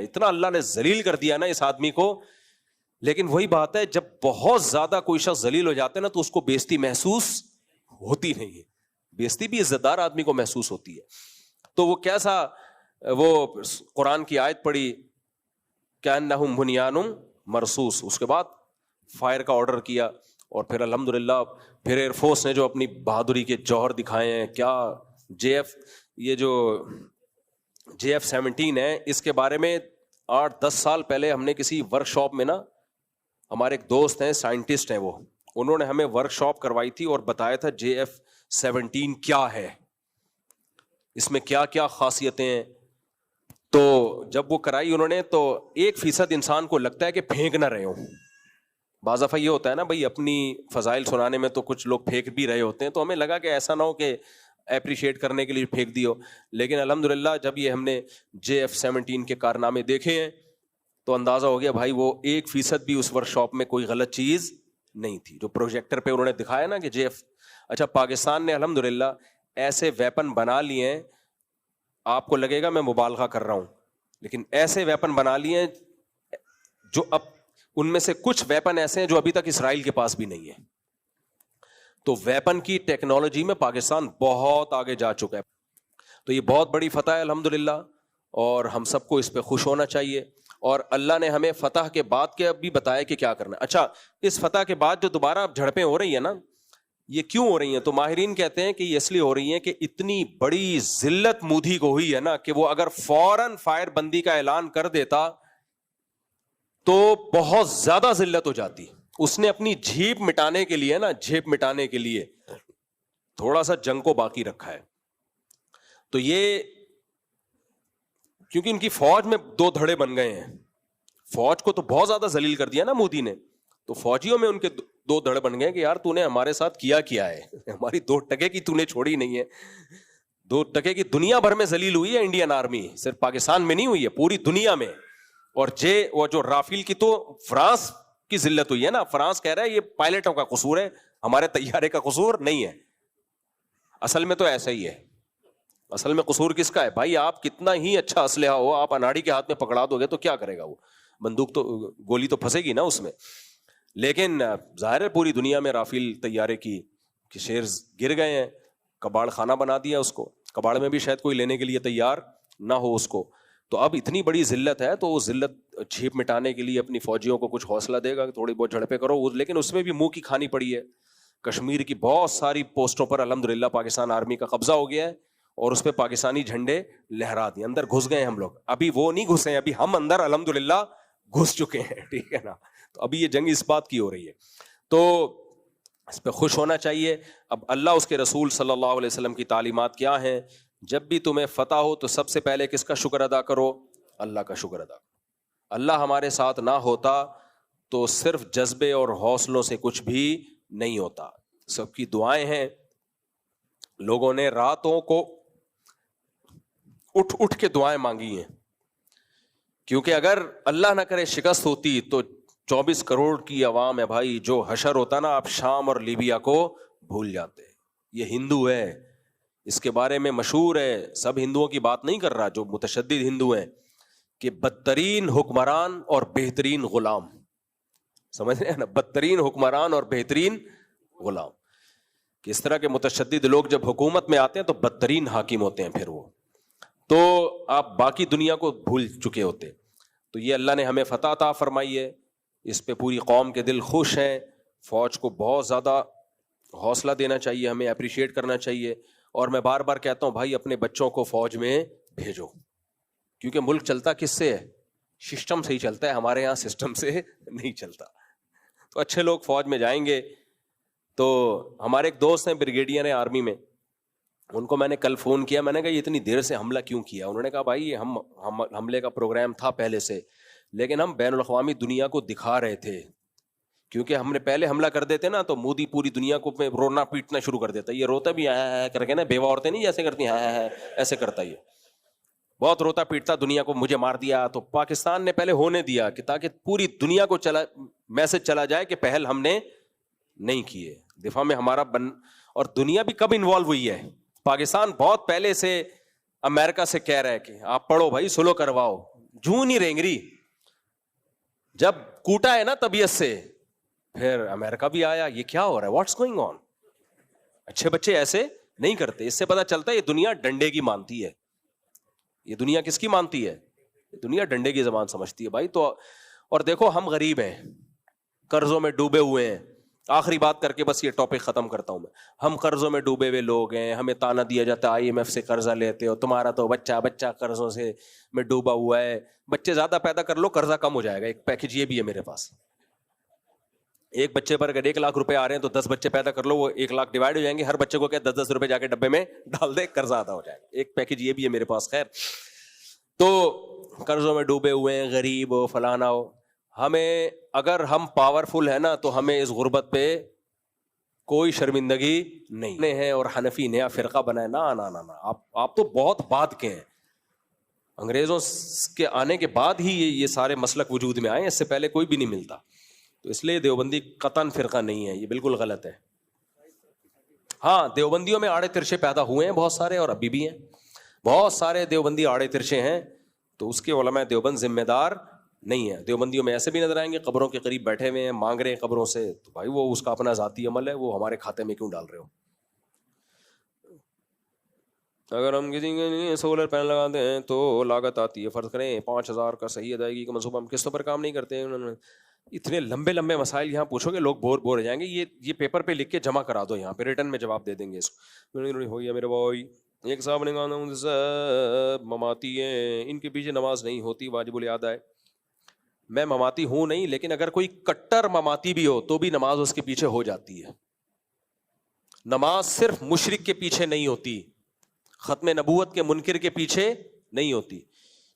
اتنا اللہ نے ذلیل کر دیا نا اس آدمی کو. لیکن وہی بات ہے, جب بہت زیادہ کوئی شخص ذلیل ہو جاتا ہے نا تو اس کو بےزتی محسوس ہوتی نہیں ہے. بےزتی بھی عزت دار آدمی کو محسوس ہوتی ہے. تو وہ کیسا, وہ قرآن کی آیت پڑھی کأنہم بنیان مرصوص, اس کے بعد فائر کا آرڈر کیا, اور پھر الحمدللہ پھر ایئر فورس نے جو اپنی بہادری کے جوہر دکھائے ہیں. کیا یہ جو JF-17 ہے, اس کے بارے میں 8-10 سال پہلے ہم نے کسی ورک شاپ میں نا, ہمارے ایک دوست ہیں سائنٹسٹ ہیں, وہ انہوں نے ہمیں ورک شاپ کروائی تھی اور بتایا تھا JF-17 کیا ہے, اس میں کیا کیا خاصیتیں ہیں. تو جب وہ کرائی انہوں نے تو 1% انسان کو لگتا ہے کہ پھینک نہ رہے ہوں. بعض دفعہ یہ ہوتا ہے نا بھائی, اپنی فضائل سنانے میں تو کچھ لوگ پھینک بھی رہے ہوتے ہیں, تو ہمیں لگا کہ ایسا نہ ہو کہ اپریشیٹ کرنے کے لیے پھینک دی ہو. لیکن الحمدللہ جب یہ ہم نے JF-17 کے کارنامے دیکھے ہیں تو اندازہ ہو گیا بھائی وہ 1% بھی اس ورک شاپ میں کوئی غلط چیز نہیں تھی جو پروجیکٹر پہ انہوں نے دکھایا نا کہ اچھا پاکستان نے الحمدللہ ایسے ویپن بنا لیے ہیں, آپ کو لگے گا میں مبالغہ کر رہا ہوں, لیکن ایسے ویپن بنا لیے ہیں جو اب ان میں سے کچھ ویپن ایسے ہیں جو ابھی تک اسرائیل کے پاس بھی نہیں ہے. تو ویپن کی ٹیکنالوجی میں پاکستان بہت آگے جا چکا ہے. تو یہ بہت بڑی فتح ہے الحمدللہ, اور ہم سب کو اس پہ خوش ہونا چاہیے. اور اللہ نے ہمیں فتح کے بعد کے اب بھی بتایا کہ کیا کرنا ہے. اچھا, اس فتح کے بعد جو دوبارہ اب جھڑپیں ہو رہی ہیں نا, یہ کیوں ہو رہی ہیں؟ تو ماہرین کہتے ہیں کہ یہ اس لیے ہو رہی ہیں کہ اتنی بڑی ذلت مودی کو ہوئی ہے نا کہ وہ اگر فوراً فائر بندی کا اعلان کر دیتا تو بہت زیادہ ذلت ہو جاتی. اس نے اپنی جھیپ مٹانے کے لیے نا, جھیپ مٹانے کے لیے تھوڑا سا جنگ کو باقی رکھا ہے. تو یہ کیونکہ ان کی فوج میں 2 دھڑے بن گئے ہیں, فوج کو تو بہت زیادہ ذلیل کر دیا نا مودی نے, تو فوجیوں میں ان کے 2 دھڑے بن گئے کہ یار تو نے ہمارے ساتھ کیا ہے, ہماری 2 ٹکے کی تو نے چھوڑی نہیں ہے. 2 ٹکے کی دنیا بھر میں ذلیل ہوئی ہے انڈین آرمی, صرف پاکستان میں نہیں ہوئی ہے, پوری دنیا میں. اور وہ جو رافیل کی تو فرانس کی ذلت ہوئی ہے نا, فرانس کہہ رہا ہے یہ پائلٹوں کا قصور ہے, ہمارے طیارے کا قصور نہیں ہے. اصل میں تو ایسا ہی ہے, اصل میں قصور کس کا ہے بھائی؟ آپ کتنا ہی اچھا اسلحہ ہو, آپ اناڑی کے ہاتھ میں پکڑا دو گے تو کیا کرے گا وہ, بندوق تو گولی تو پھنسے گی نا اس میں. لیکن ظاہر ہے پوری دنیا میں رافیل طیارے کی شیر گر گئے ہیں, کباڑ خانہ بنا دیا اس کو, کباڑ میں بھی شاید کوئی لینے کے لیے تیار نہ ہو اس کو. تو اب اتنی بڑی ذلت ہے تو وہ ذلت جھیپ مٹانے کے لیے اپنی فوجیوں کو کچھ حوصلہ دے گا کہ تھوڑی بہت جھڑپیں کرو, لیکن اس میں بھی منہ کی کھانی پڑی ہے. کشمیر کی بہت ساری پوسٹوں پر الحمدللہ پاکستان آرمی کا قبضہ ہو گیا ہے, اور اس پہ پاکستانی جھنڈے لہرا دیے. اندر گھس گئے ہم لوگ, ابھی وہ نہیں گھسے ہیں, ابھی ہم اندر الحمدللہ گھس چکے ہیں, ٹھیک ہے نا. تو ابھی یہ جنگ اس بات کی ہو رہی ہے, تو اس پہ خوش ہونا چاہیے. اب اللہ اس کے رسول صلی اللہ علیہ وسلم کی تعلیمات کیا ہیں؟ جب بھی تمہیں فتح ہو تو سب سے پہلے کس کا شکر ادا کرو؟ اللہ کا شکر ادا کرو. اللہ ہمارے ساتھ نہ ہوتا تو صرف جذبے اور حوصلوں سے کچھ بھی نہیں ہوتا. سب کی دعائیں ہیں, لوگوں نے راتوں کو اٹھ کے دعائیں مانگی ہیں, کیونکہ اگر اللہ نہ کرے شکست ہوتی تو 24 کروڑ کی عوام ہے بھائی, جو حشر ہوتا نا آپ شام اور لیبیا کو بھول جاتے. یہ ہندو ہے, اس کے بارے میں مشہور ہے, سب ہندوؤں کی بات نہیں کر رہا, جو متشدد ہندو ہیں, کہ بدترین حکمران اور بہترین غلام. سمجھ رہے ہیں نا, بدترین حکمران اور بہترین غلام. کہ اس طرح کے متشدد لوگ جب حکومت میں آتے ہیں تو بدترین حاکم ہوتے ہیں, پھر وہ تو آپ باقی دنیا کو بھول چکے ہوتے. تو یہ اللہ نے ہمیں فتح عطا فرمائی ہے, اس پہ پوری قوم کے دل خوش ہیں. فوج کو بہت زیادہ حوصلہ دینا چاہیے, ہمیں اپریشیٹ کرنا چاہیے. اور میں بار بار کہتا ہوں بھائی اپنے بچوں کو فوج میں بھیجو, کیونکہ ملک چلتا کس سے ہے؟ سسٹم سے ہی چلتا ہے, ہمارے یہاں سسٹم سے نہیں چلتا. تو اچھے لوگ فوج میں جائیں گے. تو ہمارے ایک دوست ہیں بریگیڈیئر ہیں آرمی میں, ان کو میں نے کل فون کیا, میں نے کہا یہ اتنی دیر سے حملہ کیوں کیا؟ انہوں نے کہا بھائی ہم حملے کا پروگرام تھا پہلے سے, لیکن ہم بین الاقوامی دنیا کو دکھا رہے تھے, کیونکہ ہم نے پہلے حملہ کر دیتے نا تو مودی پوری دنیا کو رونا پیٹنا شروع کر دیتا. یہ روتا بھی ہے کر کے نا, بیوہ عورتیں نہیں جیسے کرتی ہیں ایسے کرتا, یہ بہت روتا پیٹتا دنیا کو, مجھے مار دیا. تو پاکستان نے پہلے ہونے دیا کہ تاکہ پوری دنیا کو میسج چلا جائے کہ پہل ہم نے نہیں کیے, دفاع میں ہمارا اور دنیا بھی کب انوالو ہوئی ہے؟ پاکستان بہت پہلے سے امریکہ سے کہہ رہا ہے کہ آپ پڑھو بھائی, سلو کرواؤ, جوں نہیں رینگری. جب کوٹا ہے نا طبیعت سے, پھر امریکہ بھی آیا, یہ کیا ہو رہا ہے, واٹس گوئنگ آن. اچھے بچے ایسے نہیں کرتے. اس سے پتا چلتا ہے یہ دنیا ڈنڈے کی مانتی ہے. یہ دنیا کس کی مانتی ہے؟ دنیا ڈنڈے کی زبان سمجھتی ہے بھائی. تو اور دیکھو ہم غریب ہیں, قرضوں میں ڈوبے ہوئے ہیں. آخری بات کر کے بس یہ ٹاپک ختم کرتا ہوں میں. ہم قرضوں میں ڈوبے ہوئے لوگ ہیں, ہمیں تانا دیا جاتا ہے IMF سے قرضہ لیتے ہو, تمہارا تو بچہ قرضوں سے میں ڈوبا ہوا ہے. بچے زیادہ پیدا کر لو, قرضہ کم ہو جائے گا. ایک پیکج یہ بھی ہے میرے پاس. ایک بچے پر اگر 1 لاکھ روپے آ رہے ہیں تو 10 بچے پیدا کر لو, وہ 1 لاکھ ڈیوائڈ ہو جائیں گے. ہر بچے کو کیا 10-10 روپے جا کے ڈبے میں ڈال دے, قرضہ ادا ہو جائے گا. ایک پیکج یہ بھی ہے میرے پاس. خیر, تو قرضوں میں ڈوبے ہوئے ہیں, غریب ہو, فلانا ہو. ہمیں اگر ہم پاورفل ہے نا تو ہمیں اس غربت پہ کوئی شرمندگی نہیں ہے. اور حنفی نیا فرقہ بنا ہے, نا آپ تو بہت بعد کے ہیں. انگریزوں کے آنے کے بعد ہی یہ سارے مسلک وجود میں آئے, اس سے پہلے کوئی بھی نہیں ملتا. تو اس لیے دیوبندی قطعاً فرقہ نہیں ہے, یہ بالکل غلط ہے. ہاں, دیوبندیوں میں آڑے ترشے پیدا ہوئے ہیں بہت سارے, اور ابھی بھی ہیں بہت سارے دیوبندی آڑے ترشے ہیں. تو اس کے علماء دیوبند ذمہ دار نہیں ہے. دیوبندیوں میں ایسے بھی نظر آئیں گے قبروں کے قریب بیٹھے ہوئے ہیں, مانگ رہے ہیں قبروں سے, تو بھائی وہ اس کا اپنا ذاتی عمل ہے, وہ ہمارے کھاتے میں کیوں ڈال رہے ہو؟ اگر ہم کسی کے لیے سولر پینل لگاتے ہیں تو لاگت آتی ہے, فرض کریں 5,000 کا صحیح ادائیگی کا منصوبہ, ہم قسطوں پر کام نہیں کرتے ہیں. اتنے لمبے لمبے مسائل یہاں پوچھو گے, لوگ بور ہو جائیں گے. یہ پیپر پہ لکھ کے جمع کرا دو, یہاں پہ ریٹرن میں جواب دے دیں گے اس کو. ہو گیا میرے بھائی. ایک صاحب نے کہا سب مماتی ہیں, ان کے پیچھے نماز نہیں ہوتی, واجب الادا ہے. میں مماتی ہوں نہیں, لیکن اگر کوئی کٹر مماتی بھی ہو تو بھی نماز اس کے پیچھے ہو جاتی ہے. نماز صرف مشرک کے پیچھے نہیں ہوتی, ختم نبوت کے منکر کے پیچھے نہیں ہوتی,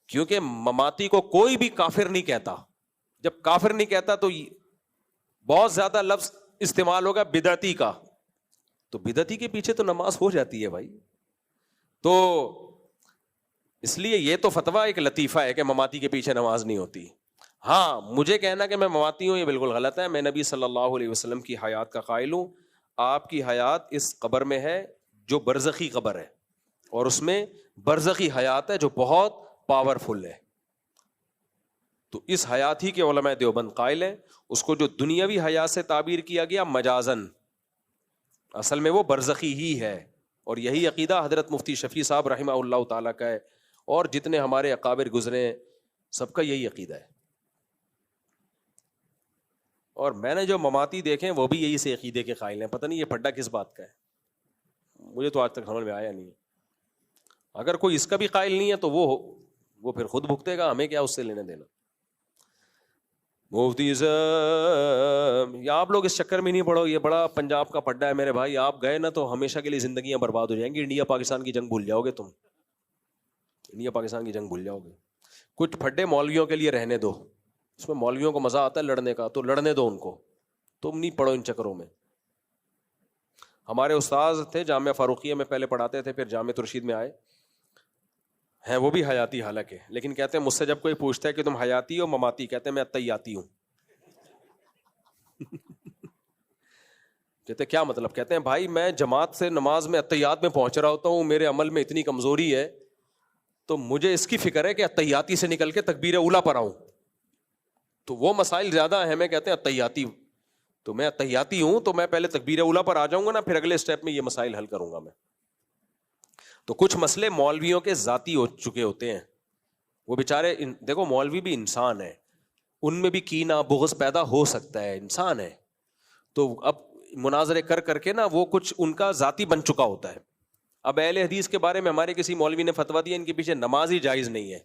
کیونکہ مماتی کو کوئی بھی کافر نہیں کہتا. جب کافر نہیں کہتا تو بہت زیادہ لفظ استعمال ہوگا بدعتی کا, تو بدعتی کے پیچھے تو نماز ہو جاتی ہے بھائی. تو اس لیے یہ تو فتویٰ ایک لطیفہ ہے کہ مماتی کے پیچھے نماز نہیں ہوتی. ہاں, مجھے کہنا کہ میں مماتی ہوں یہ بالکل غلط ہے. میں نبی صلی اللہ علیہ وسلم کی حیات کا قائل ہوں. آپ کی حیات اس قبر میں ہے جو برزخی قبر ہے, اور اس میں برزخی حیات ہے جو بہت پاورفل ہے. تو اس حیات ہی کے علماء دیوبند قائل ہیں. اس کو جو دنیاوی حیات سے تعبیر کیا گیا مجازن, اصل میں وہ برزخی ہی ہے. اور یہی عقیدہ حضرت مفتی شفیع صاحب رحمہ اللہ تعالیٰ کا ہے, اور جتنے ہمارے اکابر گزرے ہیں سب کا یہی عقیدہ ہے. اور میں نے جو مماتی دیکھے وہ بھی یہی سے عقیدے کے قائل ہیں. پتہ نہیں یہ پھڈا کس بات کا ہے, مجھے تو آج تک سمجھ میں آیا نہیں. اگر کوئی اس کا بھی قائل نہیں ہے تو وہ پھر خود بھگتے گا, ہمیں کیا اس سے لینے دینا. مفتی صاحب, یا آپ لوگ اس چکر میں نہیں پڑو, یہ بڑا پنجاب کا پڈا ہے میرے بھائی. آپ گئے نا تو ہمیشہ کے لیے زندگیاں برباد ہو جائیں گی. انڈیا پاکستان کی جنگ بھول جاؤ گے تم, انڈیا پاکستان کی جنگ بھول جاؤ گے. کچھ پھڈے مولویوں کے لیے رہنے دو, اس میں مولویوں کو مزہ آتا ہے لڑنے کا, تو لڑنے دو ان کو, تم نہیں پڑھو ان چکروں میں. ہمارے استاذ تھے جامعہ فاروقیہ میں پہلے پڑھاتے تھے, پھر جامعہ ترشید میں آئے ہیں, وہ بھی حیاتی حالانکہ, لیکن کہتے ہیں مجھ سے جب کوئی پوچھتا ہے کہ تم حیاتی ہو مماتی, کہتے ہیں میں عطیاتی ہوں. کہتے کیا مطلب؟ کہتے ہیں بھائی میں جماعت سے نماز میں عطیات میں پہنچ رہا ہوتا ہوں, میرے عمل میں اتنی کمزوری ہے تو مجھے اس کی فکر ہے کہ عطیاتی سے نکل کے تکبیر اولا پر آؤں. تو وہ مسائل زیادہ اہم ہے, کہتے ہیں عطیاتی, تو میں عطیاتی ہوں تو میں پہلے تکبیر اولا پر آ جاؤں گا نا, پھر اگلے اسٹیپ میں یہ مسائل حل کروں گا میں. تو کچھ مسئلے مولویوں کے ذاتی ہو چکے ہوتے ہیں, وہ بیچارے دیکھو مولوی بھی انسان ہے, ان میں بھی کینہ بغض پیدا ہو سکتا ہے, انسان ہے. تو اب مناظرے کر کے نا وہ کچھ ان کا ذاتی بن چکا ہوتا ہے. اب اہل حدیث کے بارے میں ہمارے کسی مولوی نے فتویٰ دیا ان کے پیچھے نماز ہی جائز نہیں ہے.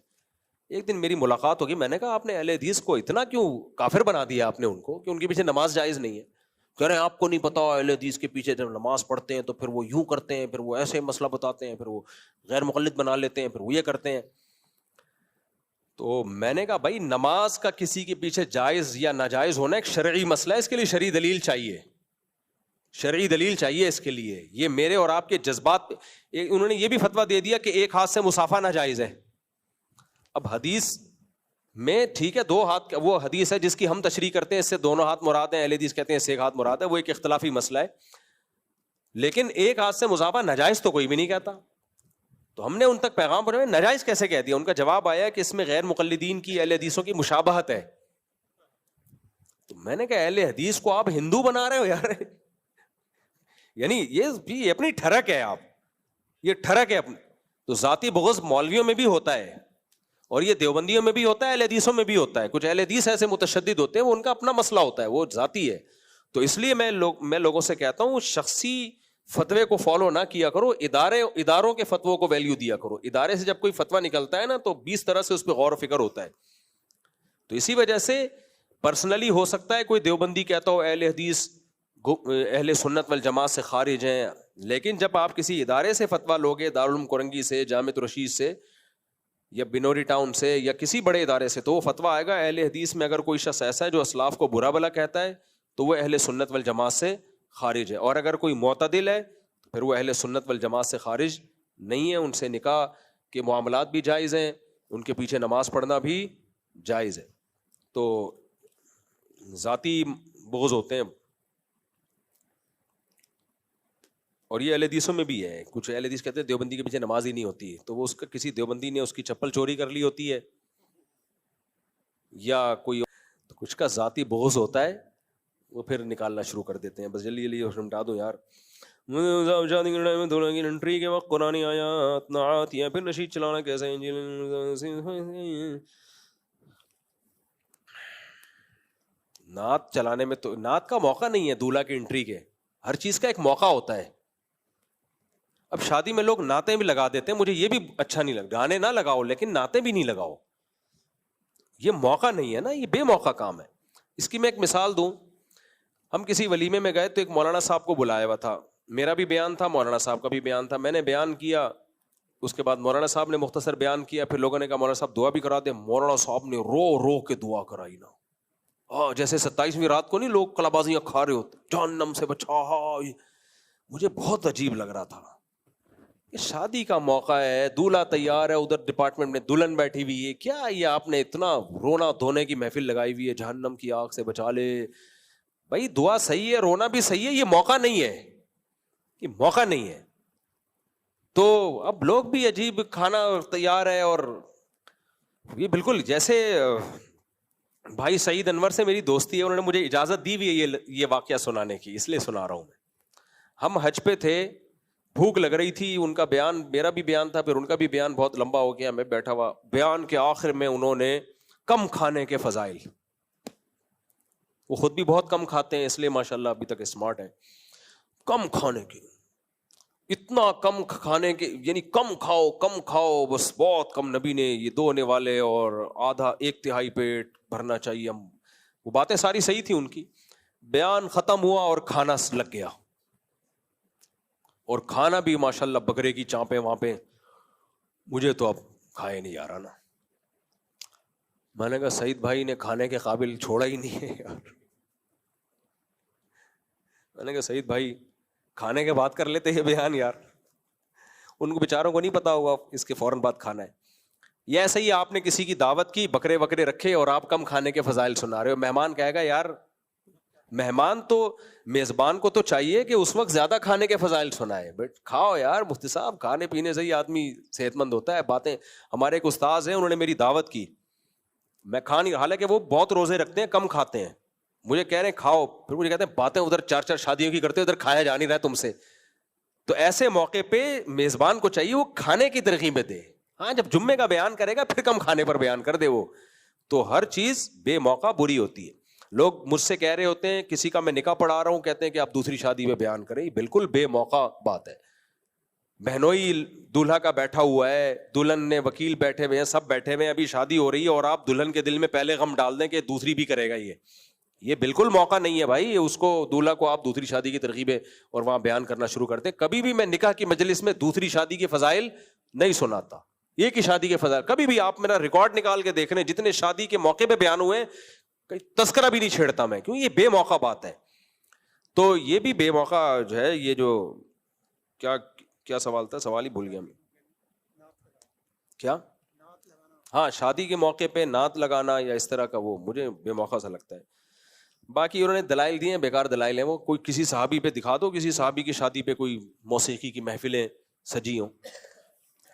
ایک دن میری ملاقات ہوگی, میں نے کہا آپ نے اہل حدیث کو اتنا کیوں کافر بنا دیا آپ نے ان کو کہ ان کے پیچھے نماز جائز نہیں ہے؟ کہہ رہے ہیں آپ کو نہیں پتا اہل حدیث کے پیچھے جب نماز پڑھتے ہیں تو پھر وہ یوں کرتے ہیں, پھر وہ ایسے مسئلہ بتاتے ہیں, پھر وہ غیر مقلد بنا لیتے ہیں, پھر وہ یہ کرتے ہیں. تو میں نے کہا بھائی نماز کا کسی کے پیچھے جائز یا ناجائز ہونا ایک شرعی مسئلہ ہے, اس کے لیے شرعی دلیل چاہیے, شرعی دلیل چاہیے اس کے لیے. یہ میرے اور آپ کے جذبات, انہوں نے یہ بھی فتویٰ دے دیا کہ ایک ہاتھ سے مصافحہ ناجائز ہے. اب حدیث میں ٹھیک ہے 2 ہاتھ, وہ حدیث ہے جس کی ہم تشریح کرتے ہیں اس سے 2 ہاتھ مراد ہیں, اہل حدیث کہتے ہیں اس سے 1 ہاتھ مراد ہے, وہ ایک اختلافی مسئلہ ہے. لیکن ایک ہاتھ سے مصافحہ ناجائز تو کوئی بھی نہیں کہتا. تو ہم نے ان تک پیغام پہنچایا ناجائز کیسے کہہ دیا. ان کا جواب آیا کہ اس میں غیر مقلدین کی اہل حدیثوں کی مشابہت ہے. تو میں نے کہا اہل حدیث کو آپ ہندو بنا رہے ہو یار, یعنی یہ اپنی ٹھرک ہے, آپ یہ ٹھرک ہے اپنی. تو ذاتی بغض مولویوں میں بھی ہوتا ہے اور یہ دیوبندیوں میں بھی ہوتا ہے, اہل حدیثوں میں بھی ہوتا ہے. کچھ اہل حدیث ایسے متشدد ہوتے ہیں, وہ ان کا اپنا مسئلہ ہوتا ہے, وہ ذاتی ہے. تو اس لیے میں لوگوں سے کہتا ہوں شخصی فتوے کو فالو نہ کیا کرو, اداروں کے فتووں کو ویلیو دیا کرو. ادارے سے جب کوئی فتویٰ نکلتا ہے نا تو 20 طرح سے اس پہ غور و فکر ہوتا ہے. تو اسی وجہ سے پرسنلی ہو سکتا ہے کوئی دیوبندی کہتا ہو اہل حدیث اہل سنت والجماعت سے خارج ہیں, لیکن جب آپ کسی ادارے سے فتویٰ لوگے, دارالعلوم کرنگی سے, جامعۃ الرشید سے, یا بنوری ٹاؤن سے, یا کسی بڑے ادارے سے, تو وہ فتویٰ آئے گا اہل حدیث میں اگر کوئی شخص ایسا ہے جو اسلاف کو برا بلا کہتا ہے تو وہ اہل سنت والجماعت سے خارج ہے. اور اگر کوئی معتدل ہے تو پھر وہ اہل سنت والجماعت سے خارج نہیں ہے. ان سے نکاح کے معاملات بھی جائز ہیں, ان کے پیچھے نماز پڑھنا بھی جائز ہے. تو ذاتی بغض ہوتے ہیں, اور یہ اہل حدیثوں میں بھی ہے. کچھ اہل حدیث کہتے ہیں دیوبندی کے پیچھے نماز ہی نہیں ہوتی, تو وہ اس کا کسی دیوبندی نے اس کی چپل چوری کر لی ہوتی ہے یا کوئی, کچھ کا ذاتی بغض ہوتا ہے, وہ پھر نکالنا شروع کر دیتے ہیں. بس جلدی جلدی مٹا دو یار. انٹری کے وقت قرآن آیات نعات یا پھر نشید چلانا کیسے, نعت چلانے میں تو نعت کا موقع نہیں ہے دولہا کی انٹری کے, ہر چیز کا ایک موقع ہوتا ہے. اب شادی میں لوگ نعتیں بھی لگا دیتے ہیں, مجھے یہ بھی اچھا نہیں لگتا. گانے نہ لگاؤ لیکن نعتیں بھی نہیں لگاؤ, یہ موقع نہیں ہے نا, یہ بے موقع کام ہے. اس کی میں ایک مثال دوں. ہم کسی ولیمے میں گئے تو ایک مولانا صاحب کو بلایا ہوا تھا, میرا بھی بیان تھا, مولانا صاحب کا بھی بیان تھا. میں نے بیان کیا, اس کے بعد مولانا صاحب نے مختصر بیان کیا, پھر لوگوں نے کہا مولانا صاحب دعا بھی کرا دیں. مولانا صاحب نے رو رو کے دعا کرائی نا, جیسے 27ویں رات کو نہیں لوگ کلابازیاں کھا رہے ہوتے, جہنم سے بچا. مجھے بہت عجیب لگ رہا تھا. شادی کا موقع ہے, دولہا تیار ہے, ادھر ڈپارٹمنٹ میں دلہن بیٹھی ہوئی ہے, کیا یہ آپ نے اتنا رونا دھونے کی محفل لگائی ہوئی ہے, جہنم کی آگ سے بچا لے. بھائی دعا صحیح ہے, رونا بھی صحیح ہے, یہ موقع نہیں ہے, یہ موقع نہیں ہے. تو اب لوگ بھی عجیب, کھانا تیار ہے, اور یہ بالکل جیسے بھائی سعید انور سے میری دوستی ہے, انہوں نے مجھے اجازت دی ہوئی ہے یہ واقعہ سنانے کی, اس لیے سنا رہا ہوں میں. ہم حج پہ تھے, بھوک لگ رہی تھی, ان کا بیان, میرا بھی بیان تھا, پھر ان کا بھی بیان بہت لمبا ہو گیا, میں بیٹھا ہوا. بیان کے آخر میں انہوں نے کم کھانے کے فضائل, وہ خود بھی بہت کم کھاتے ہیں اس لیے ماشاءاللہ ابھی تک اسمارٹ ہیں, کم کھانے کے, اتنا کم کھانے کے, یعنی کم کھاؤ بس, بہت کم. نبی نے یہ 2 ہونے والے اور آدھا 1/3 پیٹ بھرنا چاہیے. ہم وہ باتیں ساری صحیح تھی ان کی. بیان ختم ہوا اور کھانا لگ گیا, اور کھانا بھی ماشاءاللہ بکرے کی چانپیں وہاں پہ. مجھے تو اب کھائے نہیں آ رہا نا. میں نے کہا سعید بھائی نے کھانے کے قابل چھوڑا ہی نہیں ہے یار. میں نے کہا سعید بھائی کھانے کے بعد کر لیتے ہیں بیان یار, ان کو بیچاروں کو نہیں پتا ہوگا اس کے فوراً بعد کھانا ہے. یہ ایسا ہی آپ نے کسی کی دعوت کی, بکرے وکرے رکھے اور آپ کم کھانے کے فضائل سنا رہے ہو. مہمان کہے گا یار, مہمان تو میزبان کو تو چاہیے کہ اس وقت زیادہ کھانے کے فضائل سنائے. بٹ کھاؤ یار مفتی صاحب, کھانے پینے سے ہی آدمی صحت مند ہوتا ہے. باتیں, ہمارے ایک استاذ ہیں, انہوں نے میری دعوت کی, میں کھا نہیں, حالانکہ وہ بہت روزے رکھتے ہیں, کم کھاتے ہیں. مجھے کہہ رہے ہیں کھاؤ, پھر مجھے کہتے ہیں باتیں ادھر 4 شادیوں کی کرتے, ادھر کھایا جا نہیں رہا تم سے. تو ایسے موقع پہ میزبان کو چاہیے وہ کھانے کی ترغیبیں دے. ہاں جب جمعے کا بیان کرے گا پھر کم کھانے پر بیان کر دے وہ. تو ہر چیز بے موقع بری ہوتی ہے. لوگ مجھ سے کہہ رہے ہوتے ہیں, کسی کا میں نکاح پڑھا رہا ہوں, کہتے ہیں کہ آپ دوسری شادی میں بیان کریں. بالکل بے موقع بات ہے. بہنوئی دولہا کا بیٹھا ہوا ہے, دلہن نے وکیل بیٹھے ہوئے ہیں, سب بیٹھے ہوئے ہیں, ابھی شادی ہو رہی ہے, اور آپ دلہن کے دل میں پہلے غم ڈال دیں کہ دوسری بھی کرے گا. یہ بالکل موقع نہیں ہے بھائی. اس کو دولہا کو آپ دوسری شادی کی ترغیبیں اور وہاں بیان کرنا شروع کرتے. کبھی بھی میں نکاح کی مجلس میں دوسری شادی کے فضائل نہیں سناتا, ایک ہی شادی کے فضائل. کبھی بھی آپ میرا ریکارڈ نکال کے دیکھ رہے ہیں, جتنے شادی کے موقع پہ بیان ہوئے تذکرہ بھی نہیں چھیڑتا میں, کیوں, یہ بے موقع بات ہے. تو یہ بھی بے موقع جو ہے, یہ جو کیا سوال تھا, سوال ہی بھول گیا میں. کیا, ہاں شادی کے موقع پہ نعت لگانا یا اس طرح کا, وہ مجھے بے موقع سا لگتا ہے. باقی انہوں نے دلائل دیے ہیں, بیکار دلائل ہیں وہ. کوئی کسی صحابی پہ دکھا دو, کسی صحابی کی شادی پہ کوئی موسیقی کی محفلیں سجی ہوں,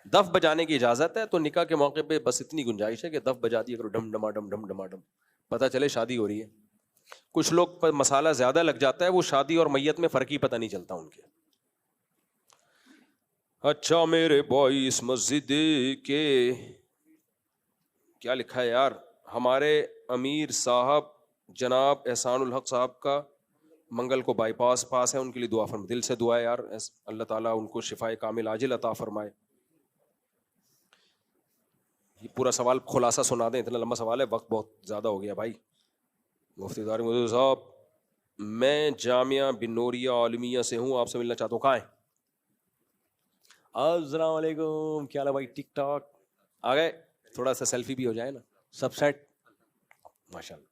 دف بجانے کی اجازت ہے تو نکاح کے موقع پہ بس اتنی گنجائش ہے کہ دف بجا دیا کرو، ڈم ڈما ڈم ڈم ڈما ڈم، پتہ چلے شادی ہو رہی ہے. کچھ لوگ پر مسالہ زیادہ لگ جاتا ہے، وہ شادی اور میت میں فرق ہی پتہ نہیں چلتا ان کے. اچھا میرے بھائی، اس مسجد کے کیا لکھا ہے یار، ہمارے امیر صاحب جناب احسان الحق صاحب کا منگل کو بائی پاس ہے، ان کے لیے دعا فرمائے. دل سے دعا ہے یار، اللہ تعالیٰ ان کو شفائے کامل عاجل عطا فرمائے. یہ پورا سوال خلاصہ سنا دیں، اتنا لمبا سوال ہے، وقت بہت زیادہ ہو گیا بھائی. مفتی طارق مدود صاحب، میں جامعہ بن نوریہ عالمیہ سے ہوں، آپ سے ملنا چاہتا ہوں. کہاں ہیں؟ السلام علیکم، کیا حال ہے بھائی؟ ٹک ٹاک آ گئے، تھوڑا سا سیلفی بھی ہو جائے نا، سب سیٹ، ماشاء اللہ.